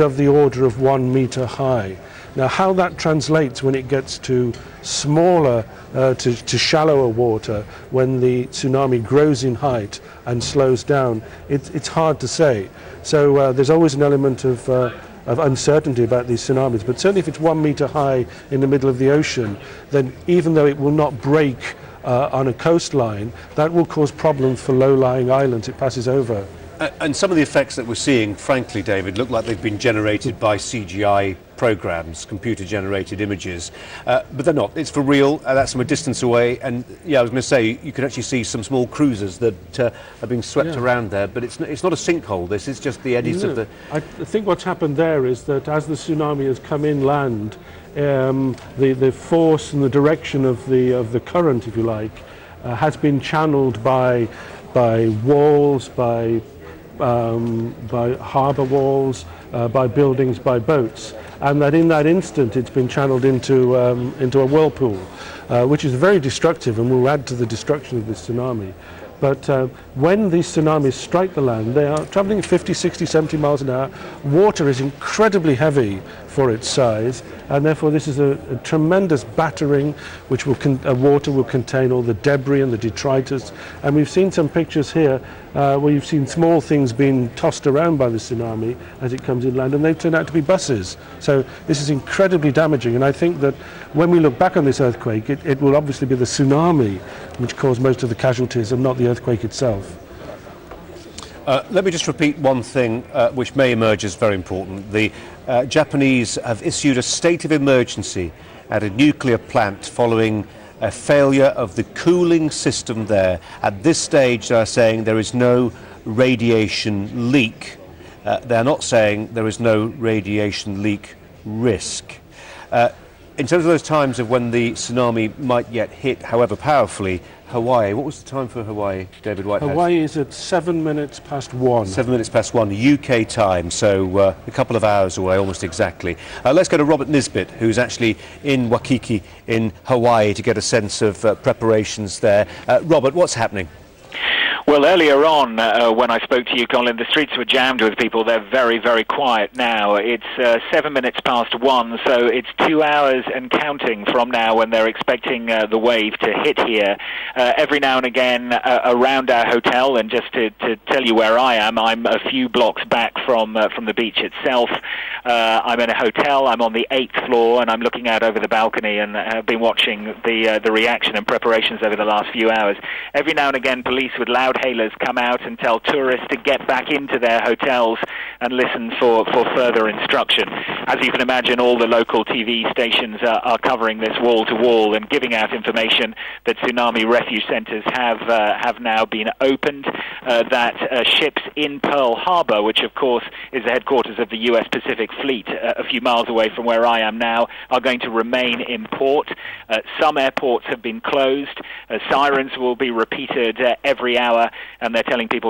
of the order of 1 meter high. Now, how that translates when it gets to smaller, to shallower water, when the tsunami grows in height and slows down, it's hard to say. So there's always an element of uncertainty about these tsunamis. But certainly if it's 1 meter high in the middle of the ocean, then even though it will not break on a coastline, that will cause problems for low-lying islands it passes over. And some of the effects that we're seeing, frankly, David, look like they've been generated by CGI programs, computer-generated images, but they're not. It's for real. That's from a distance away. And yeah, I was going to say, you can actually see some small cruisers that are being swept around there, but it's not a sinkhole. This is just the eddies of the... I think what's happened there is that as the tsunami has come inland, the force and the direction of the current, if you like, has been channeled by walls, by harbour walls, by buildings, by boats, and that in that instant it's been channeled into a whirlpool, which is very destructive and will add to the destruction of this tsunami. But when these tsunamis strike the land, they are travelling at 50, 60, 70 miles an hour. Water is incredibly heavy for its size, and therefore this is a tremendous battering, which water will contain all the debris and the detritus. And we've seen some pictures here where you've seen small things being tossed around by the tsunami as it comes inland, and they've turned out to be buses. So this is incredibly damaging, and I think that when we look back on this earthquake, it will obviously be the tsunami which caused most of the casualties and not the earthquake itself. Let me just repeat one thing which may emerge as very important. The Japanese have issued a state of emergency at a nuclear plant following a failure of the cooling system there. At this stage, they are saying there is no radiation leak. They're not saying there is no radiation leak risk. In terms of those times of when the tsunami might yet hit, however powerfully, Hawaii, what was the time for Hawaii, David Whitehouse? Hawaii is at 7 minutes past 1. 7 minutes past 1, UK time, so a couple of hours away, almost exactly. Let's go to Robert Nisbet, who's actually in Waikiki in Hawaii, to get a sense of preparations there. Robert, what's happening? Well, earlier on, when I spoke to you, Colin, the streets were jammed with people. They're very, very quiet now. It's 7 minutes past 1, so it's 2 hours and counting from now when they're expecting the wave to hit here. Every now and again, around our hotel, and just to tell you where I am, I'm a few blocks back from the beach itself. I'm in a hotel. I'm on the 8th floor, and I'm looking out over the balcony, and have been watching the reaction and preparations over the last few hours. Every now and again, police with loud hailers come out and tell tourists to get back into their hotels and listen for further instruction. As you can imagine, all the local TV stations are covering this wall to wall and giving out information that tsunami refuge centers have now been opened, that ships in Pearl Harbor, which of course is the headquarters of the US Pacific Fleet a few miles away from where I am now, are going to remain in port. Some airports have been closed. Sirens will be repeated every hour, and they're telling people